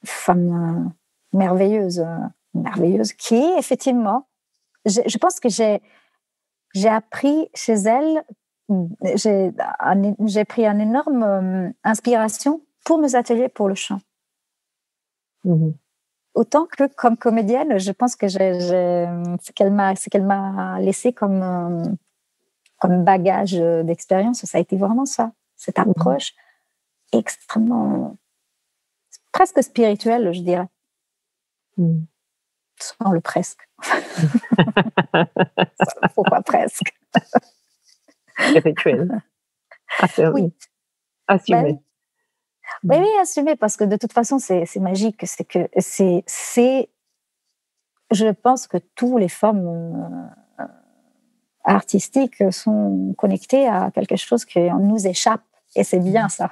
femme merveilleuse, qui effectivement, je pense que j'ai appris chez elle, j'ai pris une énorme inspiration pour mes ateliers pour le chant. Autant que comme comédienne, je pense que ce qu'elle m'a laissé comme bagage d'expérience, ça a été vraiment ça, cette approche extrêmement, presque spirituelle, je dirais. Sans le presque. Pourquoi presque? Spirituel. Oui. Assumé. Oui, assumer, parce que de toute façon, c'est magique. Je pense que toutes les formes artistiques sont connectées à quelque chose qui nous échappe. Et c'est bien ça.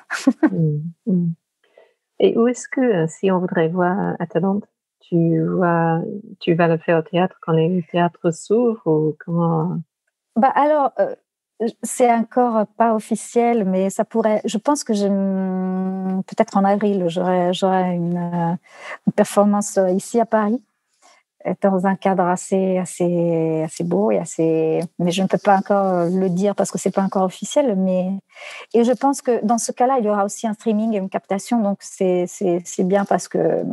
Et où est-ce que, si on voudrait voir Atalante, tu vas le faire au théâtre quand les théâtres s'ouvrent ou comment? Alors, c'est encore pas officiel, mais ça pourrait. Je pense que peut-être en avril, j'aurai une performance ici à Paris, dans un cadre assez beau et mais je ne peux pas encore le dire parce que c'est pas encore officiel. Et je pense que dans ce cas-là, il y aura aussi un streaming et une captation, donc c'est bien parce que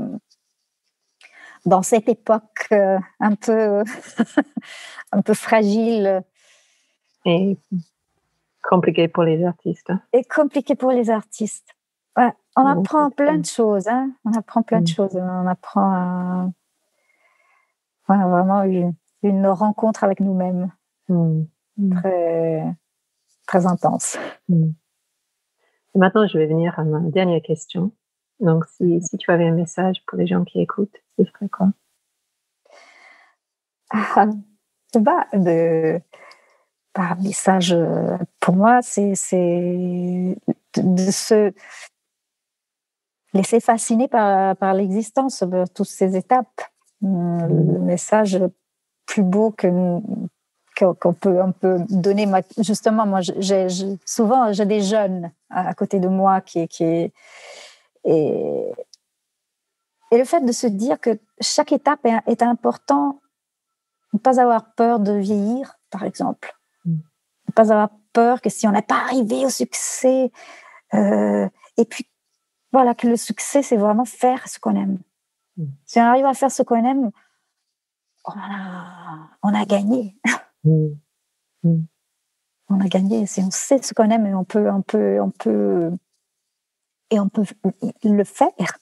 dans cette époque un peu fragile. Et compliqué pour les artistes. Et compliqué pour les artistes. Ouais, on apprend plein de choses. On apprend plein de choses. On apprend vraiment une rencontre avec nous-mêmes. Très, très intense. Et maintenant, je vais venir à ma dernière question. Donc, si tu avais un message pour les gens qui écoutent, ce serait quoi? Message, pour moi, c'est de se laisser fasciner par l'existence, par toutes ces étapes. Le message plus beau qu'on peut donner. Justement, moi, souvent, j'ai des jeunes à côté de moi et le fait de se dire que chaque étape est importante, ne pas avoir peur de vieillir, par exemple. Ne pas avoir peur que si on n'est pas arrivé au succès, et puis voilà, que le succès, c'est vraiment faire ce qu'on aime. Si on arrive à faire ce qu'on aime, on a gagné. On a gagné. Si on sait ce qu'on aime et on peut le faire.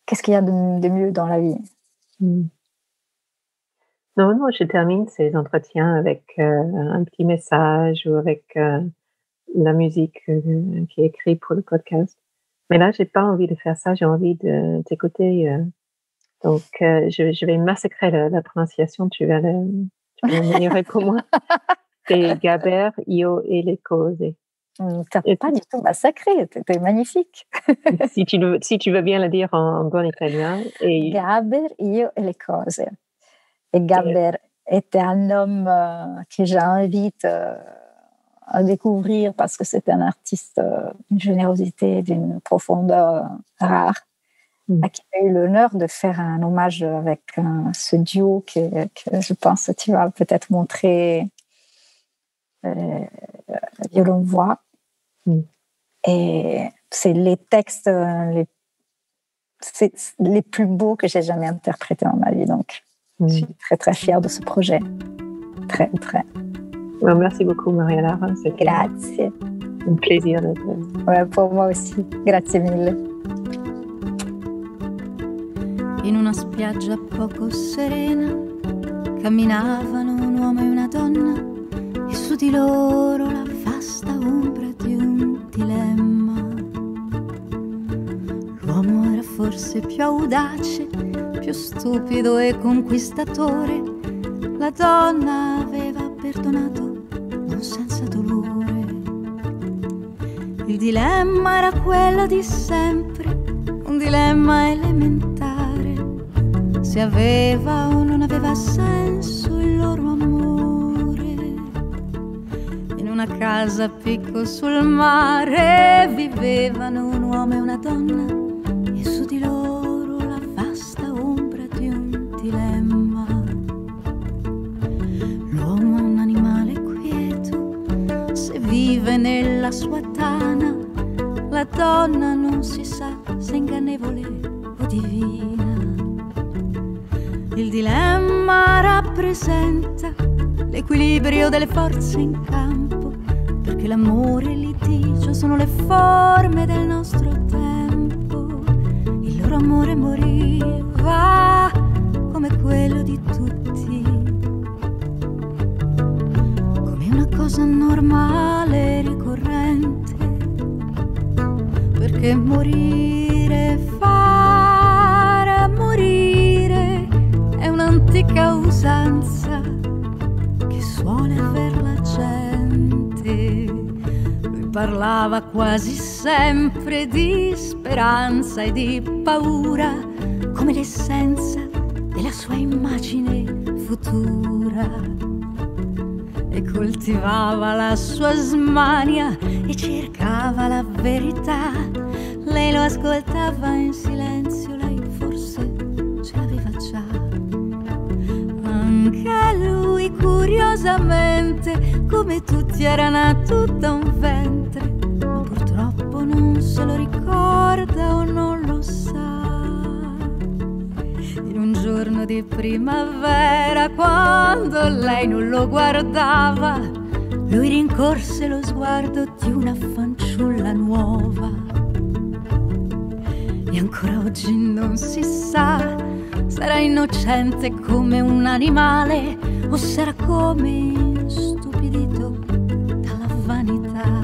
Qu'est-ce qu'il y a de mieux dans la vie? Non, je termine ces entretiens avec un petit message ou avec la musique qui est écrite pour le podcast. Mais là, j'ai pas envie de faire ça. J'ai envie de t'écouter. Donc, je vais massacrer la prononciation. Tu vas l'améliorer pour moi. C'est Gaber io e le cose. T'as pas du tout massacré. C'était magnifique. si tu veux bien le dire en bon italien. Gaber io e le cose. Et Gaber était un homme que j'invite à découvrir parce que c'est un artiste d'une générosité, d'une profondeur rare, à qui j'ai eu l'honneur de faire un hommage avec ce duo que je pense que tu vas peut-être montrer, violon-voix. Et c'est les textes les plus beaux que j'ai jamais interprétés dans ma vie. Donc, je suis très, très fière de ce projet. Très, très. Well, merci beaucoup, Maria-Lara. Grazie. Un plaisir. Ouais, pour moi aussi. Grazie mille. In una spiaggia poco serena camminavano un uomo e una donna e su di loro la vasta ombra di un dilemma. L'uomo era forse più audace, più stupido e conquistatore. La donna aveva perdonato non senza dolore. Il dilemma era quello di sempre, un dilemma elementare. Se aveva o non aveva senso il loro amore. In una casa a picco sul mare vivevano un uomo e una donna e su di loro la vasta ombra di un dilemma. L'uomo è un animale quieto, se vive nella sua tana. La donna non si sa se ingannevole o divina. Il dilemma rappresenta l'equilibrio delle forze in campo, perché l'amore e il litigio sono le forme del nostro tempo. Il loro amore moriva come quello di tutti, come una cosa normale e ricorrente, perché morire, far morire è un'antica usanza che suole aver la gente. Lui parlava quasi sempre di speranza e di paura, come l'essenza della sua immagine futura. E coltivava la sua smania e cercava la verità. Lei lo ascoltava in silenzio, lei forse ce l'aveva già. Anche lui curiosamente, come tutti, era nato da un ventre, ma purtroppo non se lo ricorda o non lo sa. In un giorno di primavera, quando lei non lo guardava, lui rincorse lo sguardo di una fanciulla nuova. E ancora oggi non si sa se era innocente come un animale o se era come stupidito dalla vanità.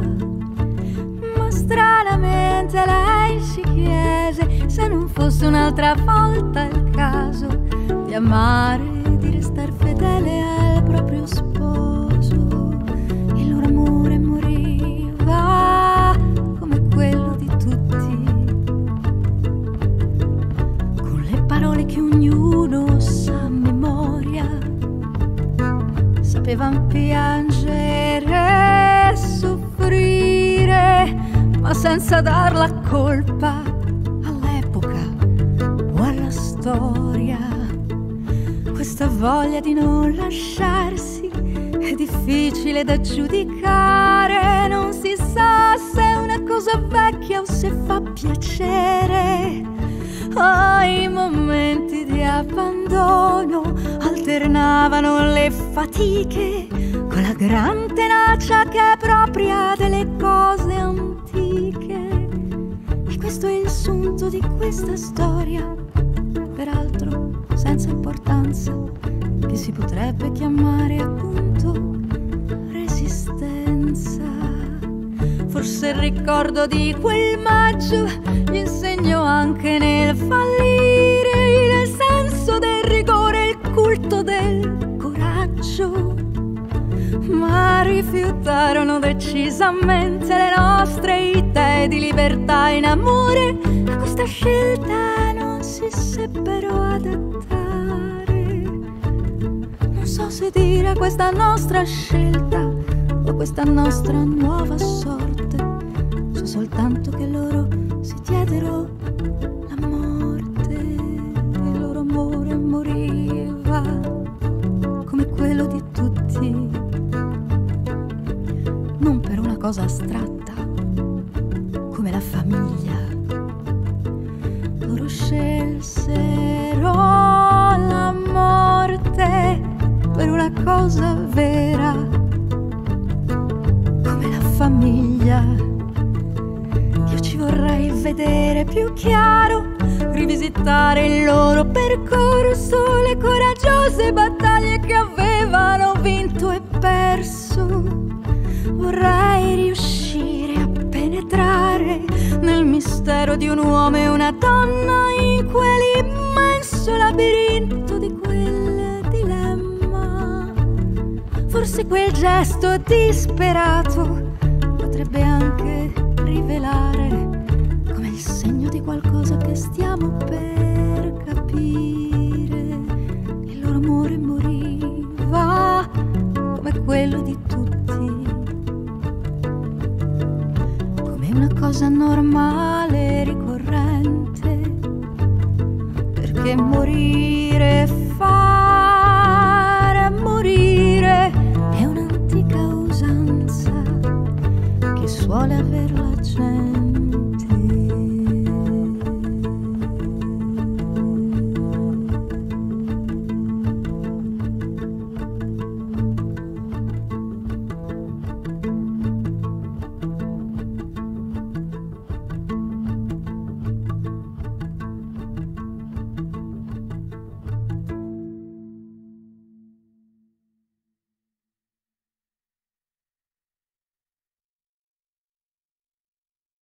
Ma stranamente lei si chiese se non fosse un'altra volta il caso di amare e di restar fedele al proprio sposo. Il loro amore moriva come quello di tutti, con le parole che ognuno sa a memoria. Sapevan piangere e soffrire, ma senza dar la colpa all'epoca o alla storia. Questa voglia di non lasciarsi è difficile da giudicare, non si sa se è una cosa vecchia o se fa piacere. Ai momenti di e abbandono alternavano le fatiche con la gran tenacia che è propria delle cose antiche. E questo è il sunto di questa storia, peraltro senza importanza, che si potrebbe chiamare appunto resistenza. Forse il ricordo di quel maggio gli insegnò anche nel fallire il senso del rigore, il culto del coraggio. Ma rifiutarono decisamente le nostre idee di libertà in amore. A questa scelta non si seppero adattare. Non so se dire questa nostra scelta o questa nostra nuova sorte. So soltanto che loro si diedero la morte. Il loro amore moriva come quello di tutti, non per una cosa astratta come la famiglia. Loro scelsero la morte per una cosa vera come la famiglia. Io ci vorrei vedere più chiaro, rivisitare il loro percorso, le coraggiose battaglie che avevano vinto e perso. Vorrei riuscire a penetrare nel mistero di un uomo e una donna, in quell'immenso labirinto di quel dilemma. Forse quel gesto disperato potrebbe anche rivelare come il segno di qualcosa che stiamo per capire. Il loro amore moriva come quello di tutti, come una cosa normale e ricorrente, perché morire